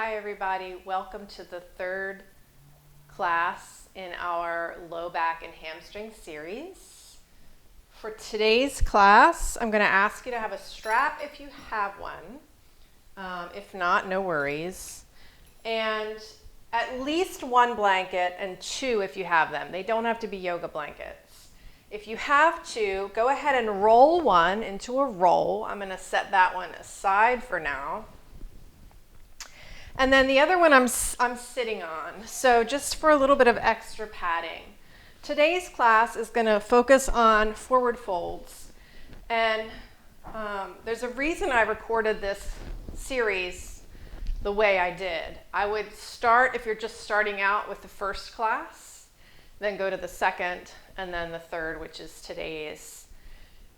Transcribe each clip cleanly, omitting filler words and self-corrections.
Hi everybody, welcome to the third class in our low back and hamstring series. For today's class, I'm going to ask you to have a strap if you have one. If not, no worries. And at least one blanket and two if you have them. They don't have to be yoga blankets. If you have to, go ahead and roll one into a roll. I'm going to set that one aside for now. And then the other one I'm sitting on. So just for a little bit of extra padding. Today's class is going to focus on forward folds. And there's a reason I recorded this series the way I did. I would start, if you're just starting out, with the first class, then go to the second, and then the third, which is today's.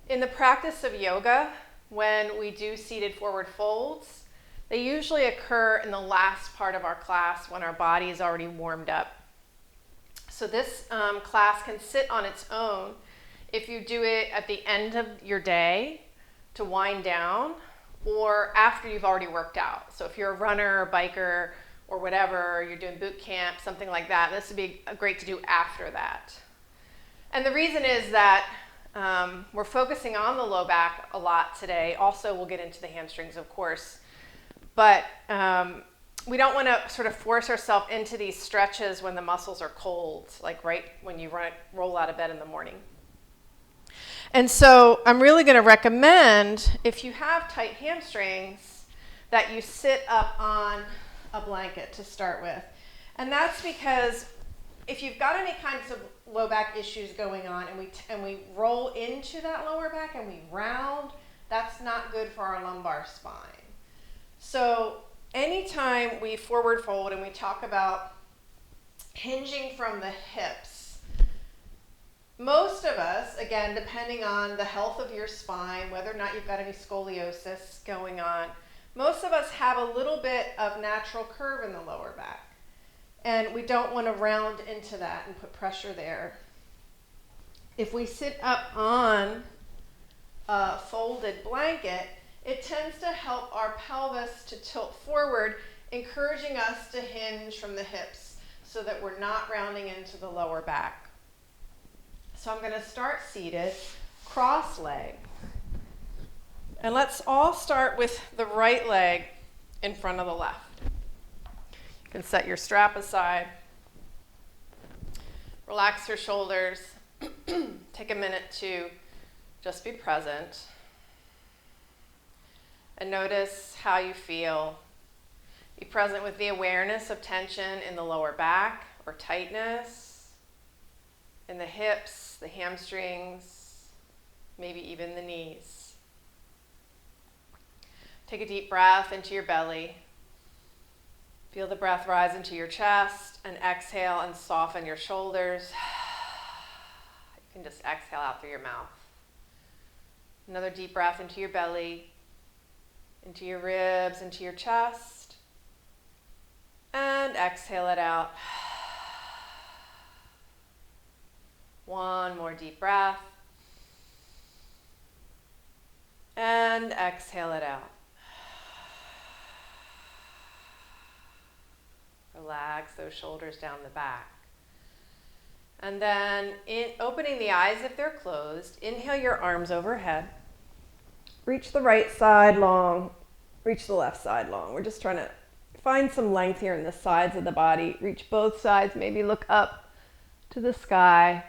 In the practice of yoga, when we do seated forward folds, they usually occur in the last part of our class when our body is already warmed up. So this class can sit on its own if you do it at the end of your day to wind down or after you've already worked out. So if you're a runner or biker or whatever, you're doing boot camp, something like that, this would be great to do after that. And the reason is that we're focusing on the low back a lot today. Also, we'll get into the hamstrings, of course. But we don't want to sort of force ourselves into these stretches when the muscles are cold, like right when you roll out of bed in the morning. And so I'm really going to recommend, if you have tight hamstrings, that you sit up on a blanket to start with. And that's because if you've got any kinds of low back issues going on and we roll into that lower back and we round, that's not good for our lumbar spine. So anytime we forward fold and we talk about hinging from the hips, most of us, again, depending on the health of your spine, whether or not you've got any scoliosis going on, most of us have a little bit of natural curve in the lower back. And we don't want to round into that and put pressure there. If we sit up on a folded blanket, it tends to help our pelvis to tilt forward, encouraging us to hinge from the hips so that we're not rounding into the lower back. So I'm going to start seated, cross leg. And let's all start with the right leg in front of the left. You can set your strap aside. Relax your shoulders. Take a minute to just be present. And notice how you feel. Be present with the awareness of tension in the lower back or tightness in the hips, the hamstrings, maybe even the knees. Take a deep breath into your belly. Feel the breath rise into your chest and exhale and soften your shoulders. You can just exhale out through your mouth. Another deep breath into your belly, into your ribs, into your chest, and exhale it out. One more deep breath, and exhale it out. Relax those shoulders down the back. And then opening the eyes if they're closed, inhale your arms overhead. Reach the right side long, reach the left side long. We're just trying to find some length here in the sides of the body. Reach both sides, maybe look up to the sky.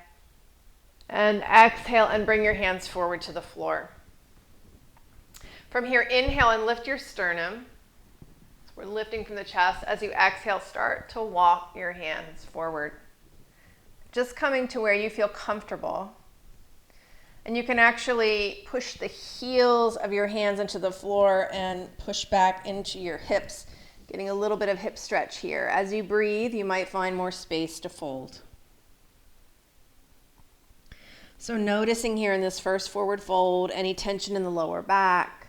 And exhale and bring your hands forward to the floor. From here, inhale and lift your sternum. So we're lifting from the chest. As you exhale, start to walk your hands forward. Just coming to where you feel comfortable. And you can actually push the heels of your hands into the floor and push back into your hips, getting a little bit of hip stretch here. As you breathe, you might find more space to fold. So noticing here in this first forward fold, any tension in the lower back.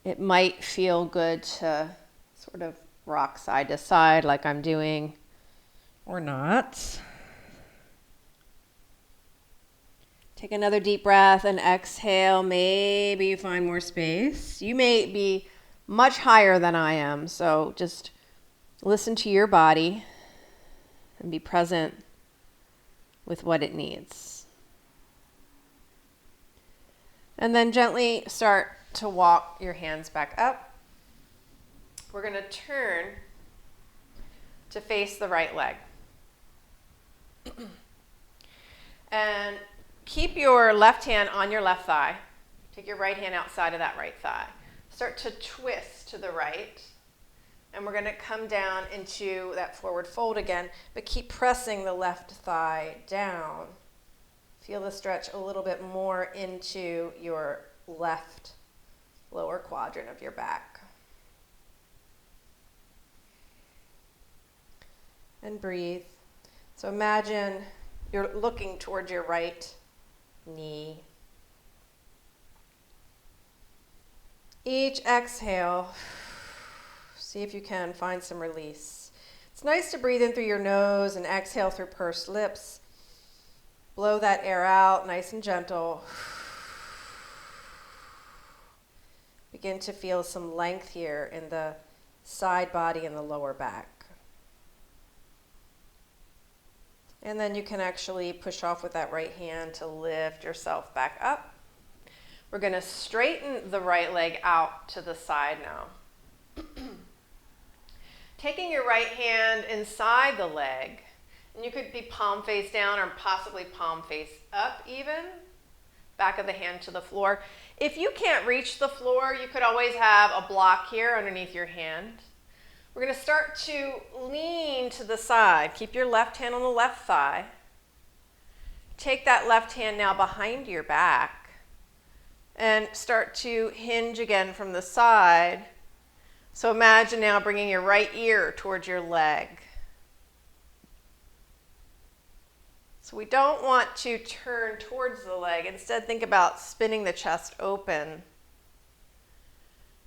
It might feel good to sort of rock side to side like I'm doing, or not. Take another deep breath and exhale. Maybe you find more space. You may be much higher than I am. So just listen to your body and be present with what it needs. And then gently start to walk your hands back up. We're going to turn to face the right leg. And keep your left hand on your left thigh. Take your right hand outside of that right thigh. Start to twist to the right. And we're going to come down into that forward fold again, but keep pressing the left thigh down. Feel the stretch a little bit more into your left lower quadrant of your back. And breathe. So imagine you're looking towards your right knee. Each exhale, see if you can find some release. It's nice to breathe in through your nose and exhale through pursed lips. Blow that air out, nice and gentle. Begin to feel some length here in the side body and the lower back. And then you can actually push off with that right hand to lift yourself back up. We're going to straighten the right leg out to the side now. Taking your right hand inside the leg, and you could be palm face down or possibly palm face up even. Back of the hand to the floor. If you can't reach the floor, you could always have a block here underneath your hand. We're going to start to lean to the side. Keep your left hand on the left thigh. Take that left hand now behind your back and start to hinge again from the side. So imagine now bringing your right ear towards your leg. So we don't want to turn towards the leg. Instead, think about spinning the chest open.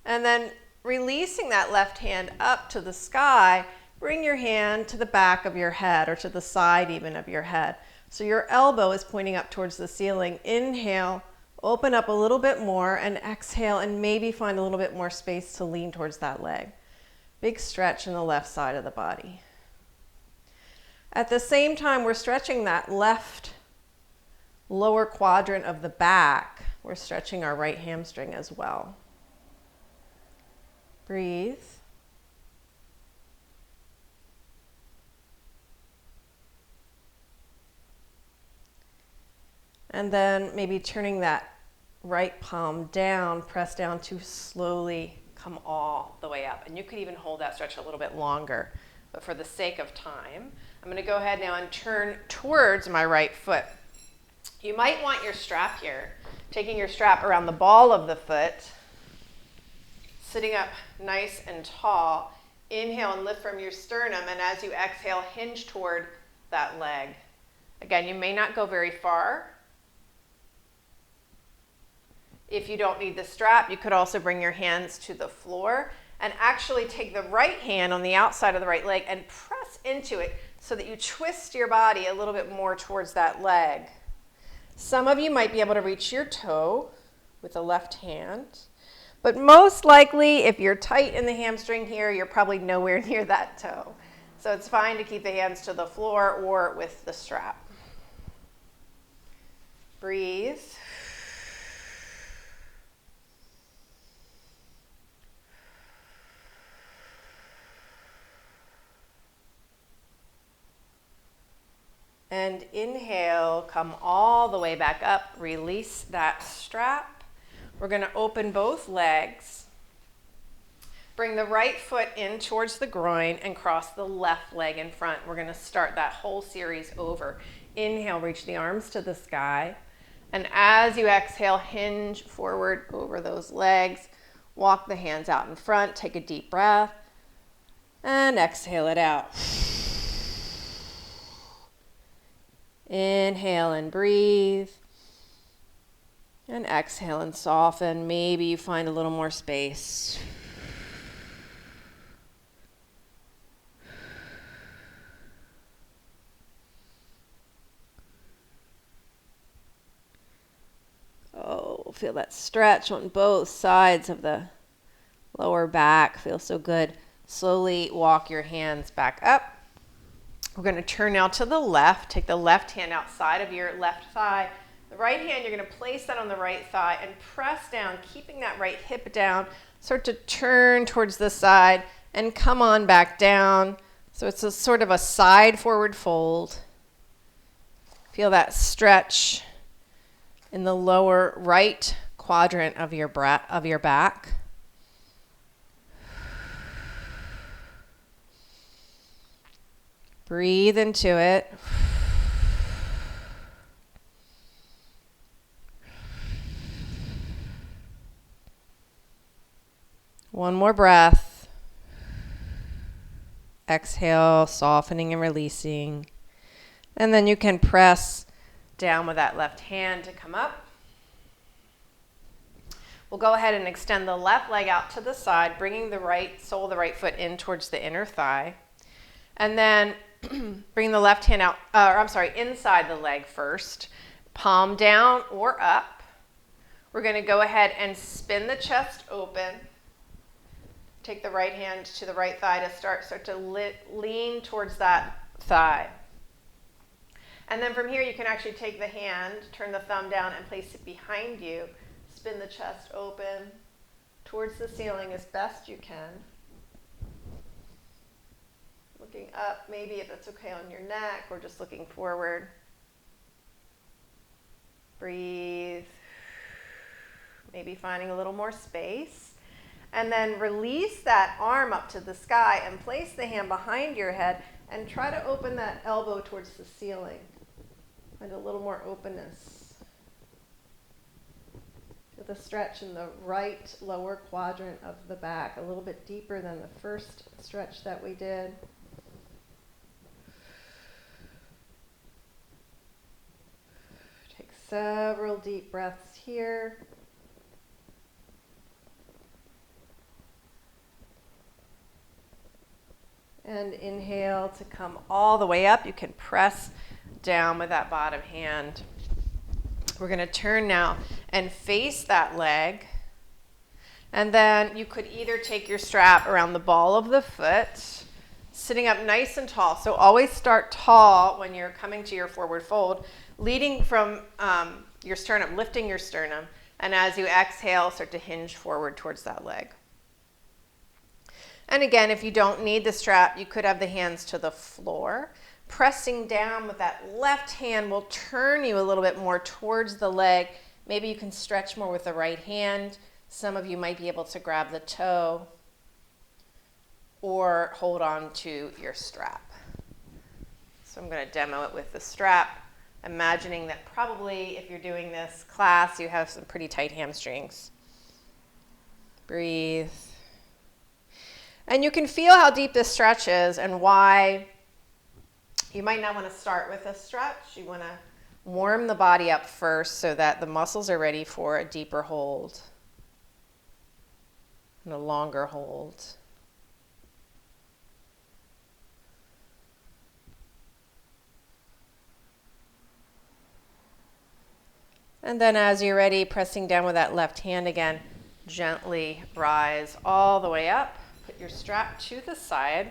And then releasing that left hand up to the sky, bring your hand to the back of your head or to the side even of your head. So your elbow is pointing up towards the ceiling. Inhale, open up a little bit more, and exhale and maybe find a little bit more space to lean towards that leg. Big stretch in the left side of the body. At the same time, we're stretching that left lower quadrant of the back. We're stretching our right hamstring as well. Breathe. And then maybe turning that right palm down, press down to slowly come all the way up. And you could even hold that stretch a little bit longer. But for the sake of time, I'm going to go ahead now and turn towards my right foot. You might want your strap here, taking your strap around the ball of the foot, sitting up nice and tall. Inhale and lift from your sternum, and as you exhale, hinge toward that leg. Again, you may not go very far. If you don't need the strap, you could also bring your hands to the floor and actually take the right hand on the outside of the right leg and press into it so that you twist your body a little bit more towards that leg. Some of you might be able to reach your toe with the left hand, but most likely if you're tight in the hamstring here, you're probably nowhere near that toe. So it's fine to keep the hands to the floor or with the strap. Breathe. And inhale, come all the way back up, release that strap. We're going to open both legs. Bring the right foot in towards the groin and cross the left leg in front. We're going to start that whole series over. Inhale, reach the arms to the sky. And as you exhale, hinge forward over those legs. Walk the hands out in front. Take a deep breath. And exhale it out. Inhale and breathe. And exhale and soften. Maybe you find a little more space. Oh, feel that stretch on both sides of the lower back, feels so good. Slowly walk your hands back up. We're going to turn now to the left. Take the left hand outside of your left thigh. The right hand, you're going to place that on the right thigh and press down, keeping that right hip down. Start to turn towards the side and come on back down. So it's a sort of a side forward fold. Feel that stretch in the lower right quadrant of your back. Breathe into it. One more breath. Exhale, softening and releasing. And then you can press down with that left hand to come up. We'll go ahead and extend the left leg out to the side, bringing the right sole of the right foot in towards the inner thigh. And then bring the left hand out, inside the leg first. Palm down or up. We're going to go ahead and spin the chest open. Take the right hand to the right thigh to start to lean towards that thigh. And then from here you can actually take the hand, turn the thumb down and place it behind you. Spin the chest open towards the ceiling as best you can. Looking up, maybe if it's okay on your neck, or just looking forward. Breathe. Maybe finding a little more space. And then release that arm up to the sky and place the hand behind your head and try to open that elbow towards the ceiling. Find a little more openness. Feel the stretch in the right lower quadrant of the back, a little bit deeper than the first stretch that we did. Take several deep breaths here. And inhale to come all the way up. You can press down with that bottom hand. We're going to turn now and face that leg. And then you could either take your strap around the ball of the foot, sitting up nice and tall. So always start tall when you're coming to your forward fold, leading from your sternum, lifting your sternum. And as you exhale, start to hinge forward towards that leg. And again, if you don't need the strap, you could have the hands to the floor. Pressing down with that left hand will turn you a little bit more towards the leg. Maybe you can stretch more with the right hand. Some of you might be able to grab the toe or hold on to your strap. So I'm going to demo it with the strap, imagining that probably if you're doing this class, you have some pretty tight hamstrings. Breathe. And you can feel how deep this stretch is and why you might not want to start with a stretch. You want to warm the body up first so that the muscles are ready for a deeper hold and a longer hold. And then as you're ready, pressing down with that left hand again, gently rise all the way up. Put your strap to the side.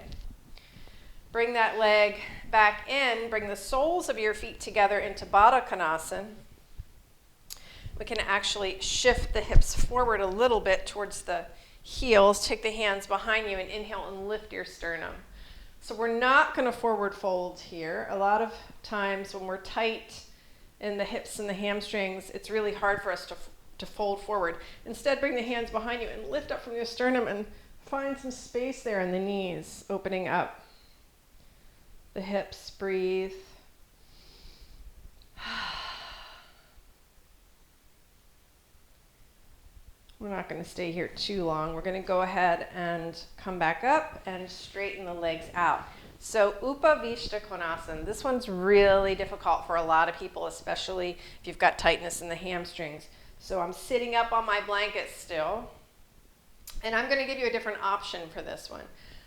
Bring that leg back in. Bring the soles of your feet together into Baddha Konasana. We can actually shift the hips forward a little bit towards the heels. Take the hands behind you and inhale and lift your sternum. So we're not going to forward fold here. A lot of times when we're tight in the hips and the hamstrings, it's really hard for us to fold forward. Instead, bring the hands behind you and lift up from your sternum and find some space there in the knees, opening up the hips. Breathe. We're not going to stay here too long. We're going to go ahead and come back up and straighten the legs out. So Upavishta Konasana, this one's really difficult for a lot of people, especially if you've got tightness in the hamstrings. So I'm sitting up on my blanket still. And I'm going to give you a different option for this one.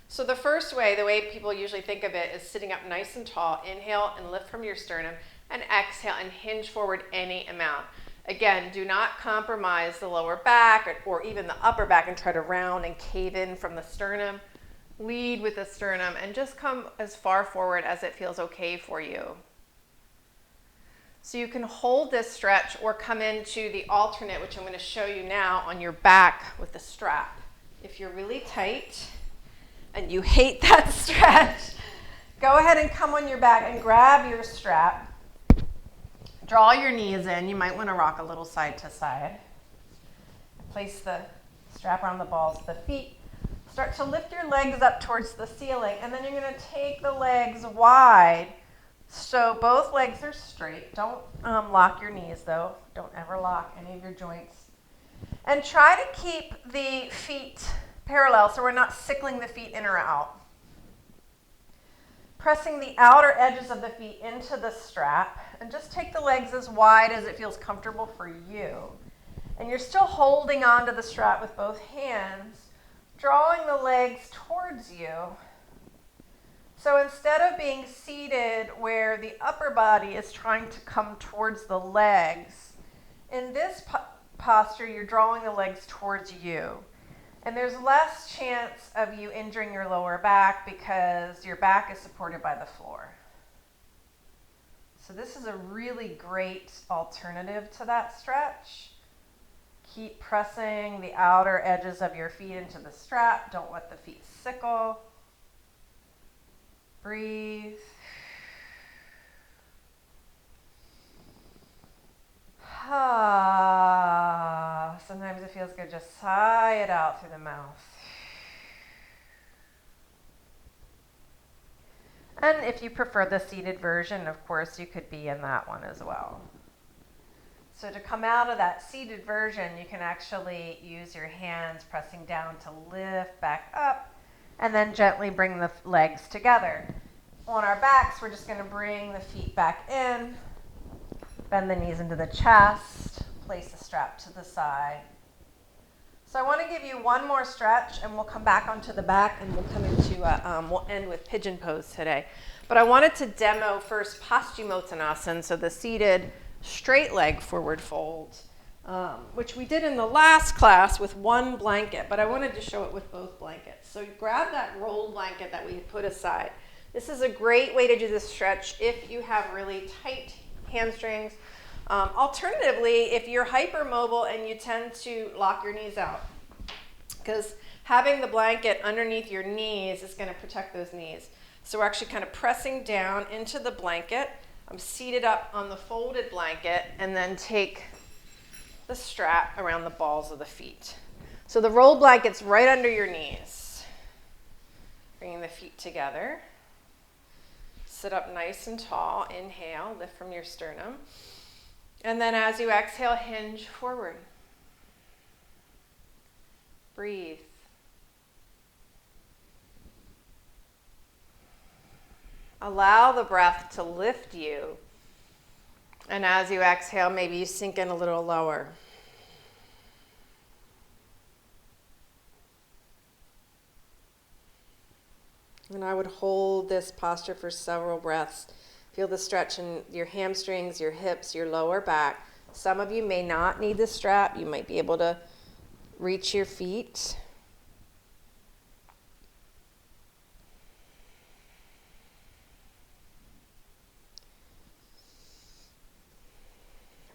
So the first way, the way people usually think of it, is sitting up nice and tall. Inhale and lift from your sternum, and exhale and hinge forward any amount. Again, do not compromise the lower back or even the upper back and try to round and cave in from the sternum. Lead with the sternum and just come as far forward as it feels okay for you. So you can hold this stretch or come into the alternate, which I'm going to show you now, on your back with the strap. If you're really tight and you hate that stretch, go ahead and come on your back and grab your strap. Draw your knees in. You might want to rock a little side to side. Place the strap around the balls of the feet. Start to lift your legs up towards the ceiling, and then you're going to take the legs wide so both legs are straight. Don't lock your knees, though. Don't ever lock any of your joints. And try to keep the feet parallel so we're not sickling the feet in or out. Pressing the outer edges of the feet into the strap, and just take the legs as wide as it feels comfortable for you. And you're still holding onto the strap with both hands, drawing the legs towards you. So instead of being seated where the upper body is trying to come towards the legs, in this posture, you're drawing the legs towards you. And there's less chance of you injuring your lower back because your back is supported by the floor. So this is a really great alternative to that stretch. Keep pressing the outer edges of your feet into the strap. Don't let the feet sickle. Breathe. Sometimes it feels good. Just sigh it out through the mouth. And if you prefer the seated version, of course, you could be in that one as well. So to come out of that seated version, you can actually use your hands pressing down to lift back up and then gently bring the legs together. On our backs, we're just going to bring the feet back in, bend the knees into the chest, place the strap to the side. So I want to give you one more stretch, and we'll come back onto the back, and we'll come into we'll end with pigeon pose today. But I wanted to demo first Paschimottanasana, so the seated straight leg forward fold, which we did in the last class with one blanket, but I wanted to show it with both blankets. So you grab that rolled blanket that we had put aside. This is a great way to do this stretch if you have really tight hamstrings. Alternatively, if you're hypermobile and you tend to lock your knees out, because having the blanket underneath your knees is going to protect those knees. So we're actually kind of pressing down into the blanket. I'm seated up on the folded blanket, and then take the strap around the balls of the feet. So the rolled blanket's right under your knees. Bringing the feet together. Sit up nice and tall. Inhale, lift from your sternum. And then as you exhale, hinge forward. Breathe. Allow the breath to lift you. And as you exhale, maybe you sink in a little lower. And I would hold this posture for several breaths. Feel the stretch in your hamstrings, your hips, your lower back. Some of you may not need the strap. You might be able to reach your feet.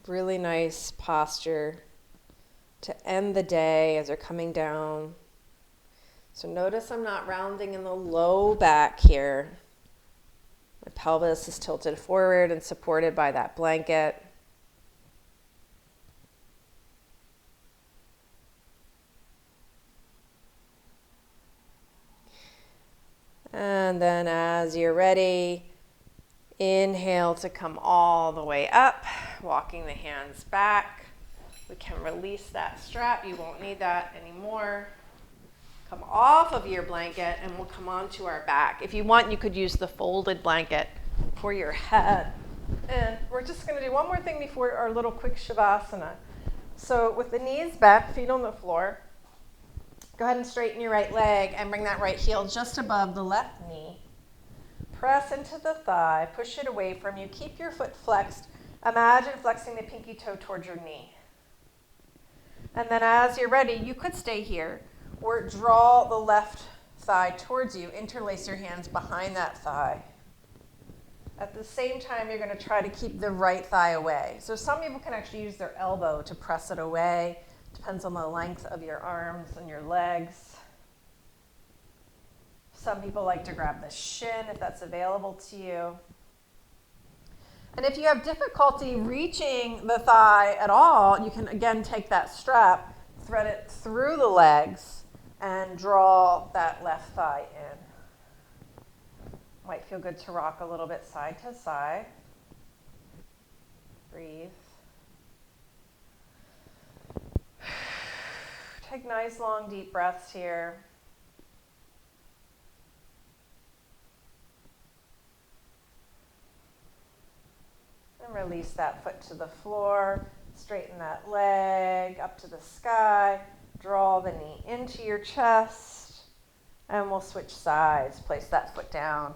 Really nice posture to end the day as you're coming down. So notice I'm not rounding in the low back here. My pelvis is tilted forward and supported by that blanket. And then as you're ready, inhale to come all the way up, walking the hands back. We can release that strap. You won't need that anymore. Come off of your blanket and we'll come onto our back. If you want, you could use the folded blanket for your head. And we're just going to do one more thing before our little quick Shavasana. So with the knees bent, feet on the floor, go ahead and straighten your right leg and bring that right heel just above the left knee. Press into the thigh, push it away from you. Keep your foot flexed Imagine flexing the pinky toe towards your knee. And then as you're ready, you could stay here or draw the left thigh towards you. Interlace your hands behind that thigh. At the same time, you're going to try to keep the right thigh away. So some people can actually use their elbow to press it away. Depends on the length of your arms and your legs. Some people like to grab the shin if that's available to you. And if you have difficulty reaching the thigh at all, you can again take that strap, thread it through the legs, and draw that left thigh in. Might feel good to rock a little bit side to side. Breathe. Take nice long deep breaths here. And release that foot to the floor. Straighten that leg up to the sky. Draw the knee into your chest. And we'll switch sides. Place that foot down.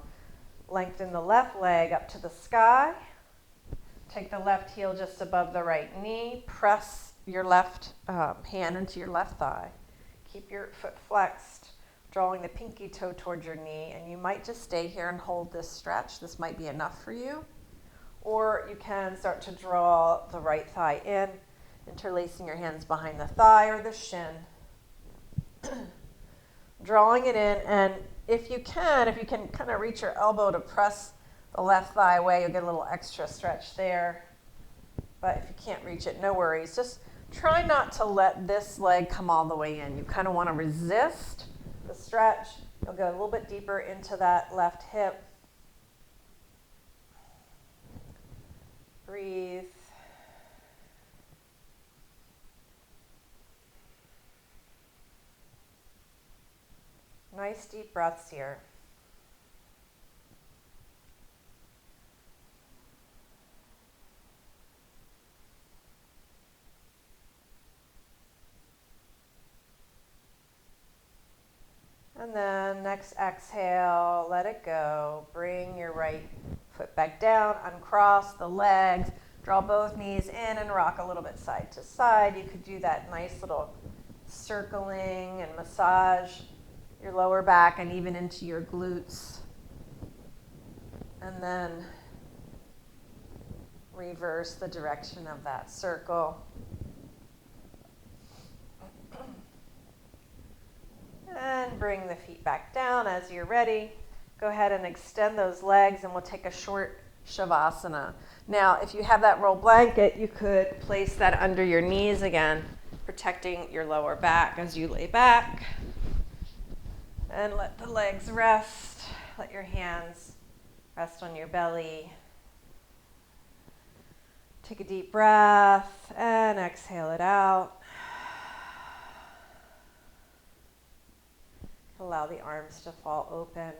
Lengthen the left leg up to the sky. Take the left heel just above the right knee. Press your left hand into your left thigh. Keep your foot flexed, drawing the pinky toe towards your knee. And you might just stay here and hold this stretch. This might be enough for you. Or you can start to draw the right thigh in, interlacing your hands behind the thigh or the shin. Drawing it in, and if you can kind of reach your elbow to press the left thigh away, you'll get a little extra stretch there. But if you can't reach it, no worries. Just try not to let this leg come all the way in. You kind of want to resist the stretch. You'll go a little bit deeper into that left hip. Breathe. Nice deep breaths here. And then next exhale, let it go. Bring your right foot back down, uncross the legs, draw both knees in and rock a little bit side to side. You could do that nice little circling and massage your lower back and even into your glutes. And then reverse the direction of that circle. And bring the feet back down as you're ready. Go ahead and extend those legs and we'll take a short shavasana. Now, if you have that roll blanket, you could place that under your knees again, protecting your lower back as you lay back. And let the legs rest. Let your hands rest on your belly. Take a deep breath and exhale it out. Allow the arms to fall open.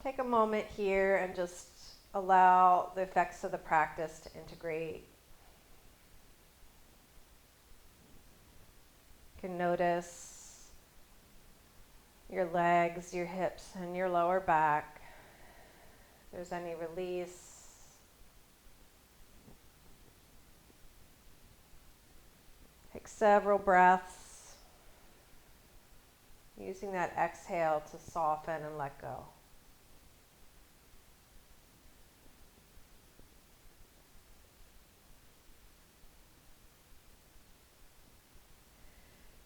Take a moment here and just allow the effects of the practice to integrate. You can notice your legs, your hips, and your lower back. If there's any release. Take several breaths. Using that exhale to soften and let go.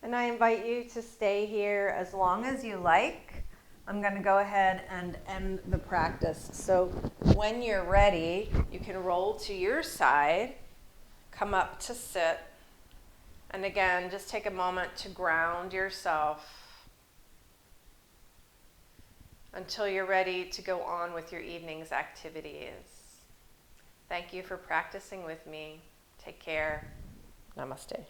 And I invite you to stay here as long as you like. I'm going to go ahead and end the practice. So when you're ready, you can roll to your side, come up to sit, and again, just take a moment to ground yourself until you're ready to go on with your evening's activities. Thank you for practicing with me. Take care. Namaste.